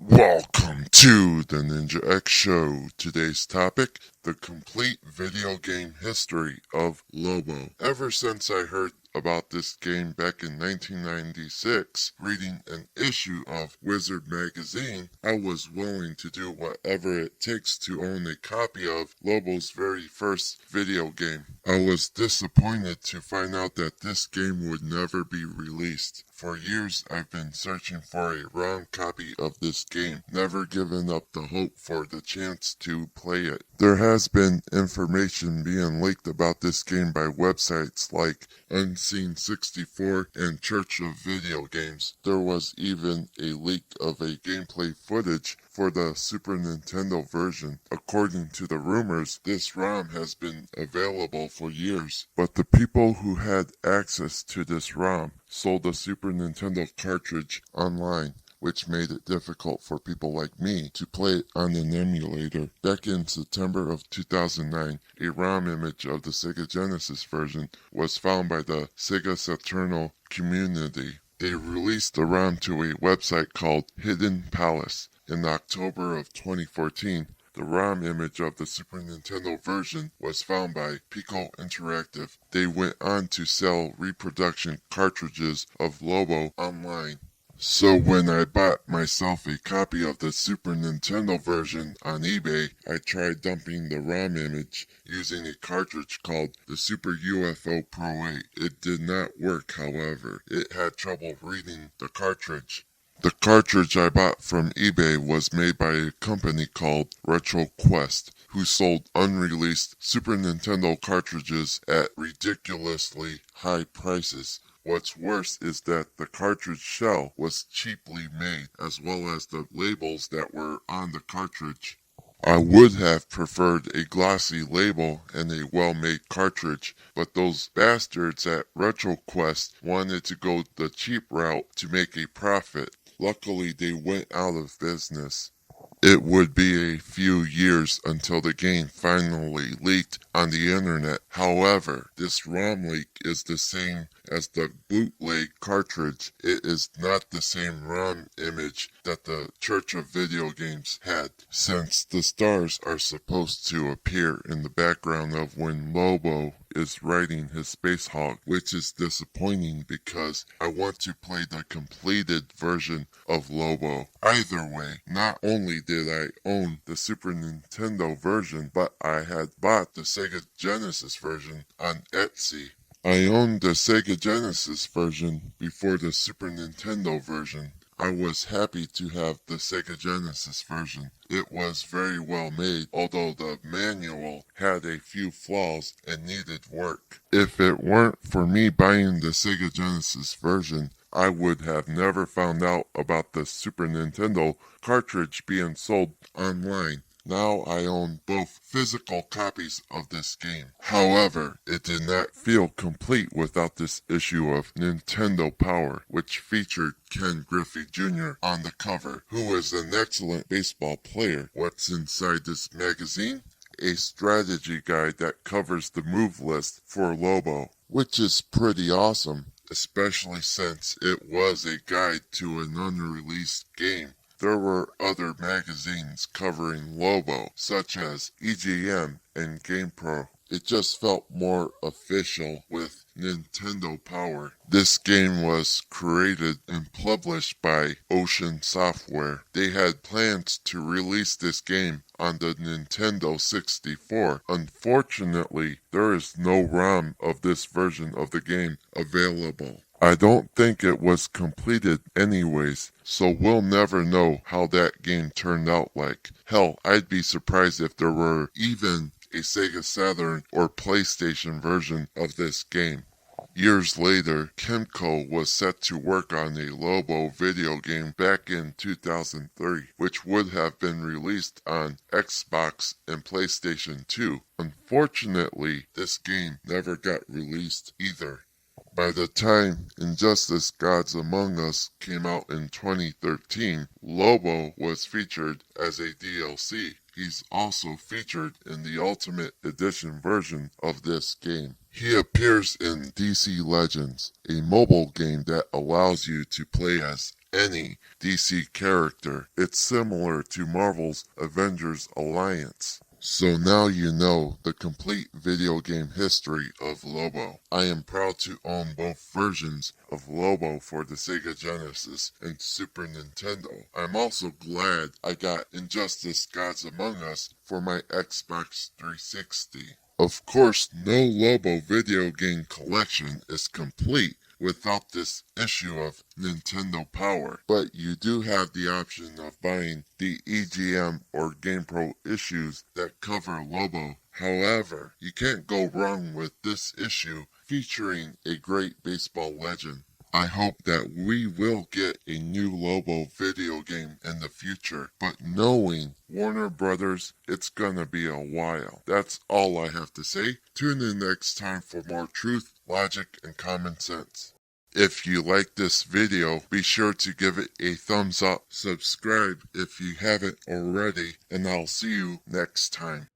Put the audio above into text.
Welcome to the Ninja X Show. Today's topic, the complete video game history of Lobo. Ever since I heard about this game back in 1996, reading an issue of Wizard magazine, I was willing to do whatever it takes to own a copy of Lobo's very first video game. I was disappointed to find out that this game would never be released. For years, I've been searching for a ROM copy of this game, never giving up the hope for the chance to play it. There has been information being leaked about this game by websites like Unseen64 and Church of Video Games. There was even a leak of a gameplay footage for the Super Nintendo version. According to the rumors, this ROM has been available for years, but the people who had access to this ROM sold the Super Nintendo cartridge online, which made it difficult for people like me to play it on an emulator. Back in September of 2009, a ROM image of the Sega Genesis version was found by the Sega Saturnal community. They released the ROM to a website called Hidden Palace. In October of 2014, the ROM image of the Super Nintendo version was found by Pico Interactive. They went on to sell reproduction cartridges of Lobo online. So when I bought myself a copy of the Super Nintendo version on eBay, I tried dumping the ROM image using a cartridge called the Super UFO Pro 8. It did not work, however. It had trouble reading the cartridge. The cartridge I bought from eBay was made by a company called RetroQuest, who sold unreleased Super Nintendo cartridges at ridiculously high prices. What's worse is that the cartridge shell was cheaply made, as well as the labels that were on the cartridge. I would have preferred a glossy label and a well-made cartridge, but those bastards at RetroQuest wanted to go the cheap route to make a profit. Luckily, they went out of business. It would be a few years until the game finally leaked on the internet. However, this ROM leak is the same as the bootleg cartridge. It is not the same ROM image that the Church of Video Games had, since the stars are supposed to appear in the background of when Lobo is riding his Space Hog, which is disappointing because I want to play the completed version of Lobo. Either way, not only did I own the Super Nintendo version, but I had bought the Sega Genesis version on Etsy. I owned the Sega Genesis version before the Super Nintendo version. I was happy to have the Sega Genesis version. It was very well made, although the manual had a few flaws and needed work. If it weren't for me buying the Sega Genesis version, I would have never found out about the Super Nintendo cartridge being sold online. Now I own both physical copies of this game. However, it did not feel complete without this issue of Nintendo Power, which featured Ken Griffey Jr. on the cover, who is an excellent baseball player. What's inside this magazine? A strategy guide that covers the move list for Lobo, which is pretty awesome, especially since it was a guide to an unreleased game. There were other magazines covering Lobo, such as EGM and GamePro. It just felt more official with Nintendo Power. This game was created and published by Ocean Software. They had plans to release this game on the Nintendo 64. Unfortunately, there is no ROM of this version of the game available. I don't think it was completed anyways, so we'll never know how that game turned out like. Hell, I'd be surprised if there were even a Sega Saturn or PlayStation version of this game. Years later, Kemco was set to work on a Lobo video game back in 2003, which would have been released on Xbox and PlayStation 2. Unfortunately, this game never got released either. By the time Injustice Gods Among Us came out in 2013, Lobo was featured as a DLC. He's also featured in the Ultimate Edition version of this game. He appears in DC Legends, a mobile game that allows you to play as any DC character. It's similar to Marvel's Avengers Alliance. So now you know the complete video game history of Lobo. I am proud to own both versions of Lobo for the Sega Genesis and Super Nintendo. I'm also glad I got Injustice Gods Among Us for my Xbox 360. Of course, no Lobo video game collection is complete without this issue of Nintendo Power, but you do have the option of buying the EGM or GamePro issues that cover Lobo. However, you can't go wrong with this issue featuring a great baseball legend. I hope that we will get a new Lobo video game in the future, but knowing Warner Brothers, it's gonna be a while. That's all I have to say. Tune in next time for more truth, logic, and common sense. If you like this video, be sure to give it a thumbs up, subscribe if you haven't already, and I'll see you next time.